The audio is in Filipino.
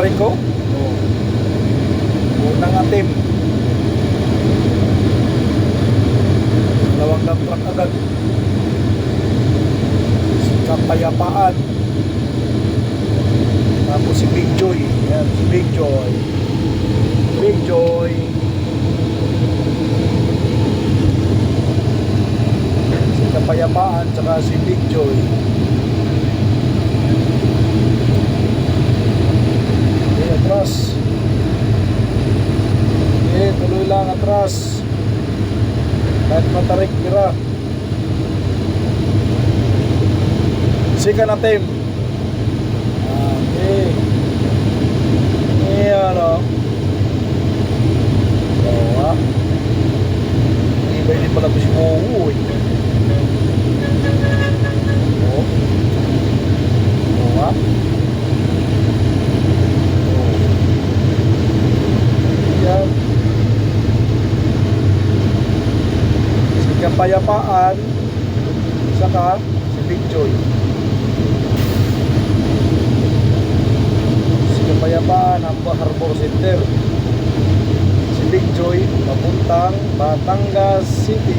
Rico. Unang atim. Dalawang truck agad. Si Kapayapaan. Tapos si Big Joy. Yan, si Big Joy. Big Joy. Si Kapayapaan tsaka si Big Joy. Okay, atras. Okay, tuloy lang atras. Kahit matarik tira. Sikan natin. Okay. Ayan o. Bawa. Iba hindi pala ito si Mowo eh. O. Bawa. Ayan. Si Kapayapaan. Saka si Big Joy. Kapayapaan ang Harbor Center. Si Big Joy papuntang Batangas City.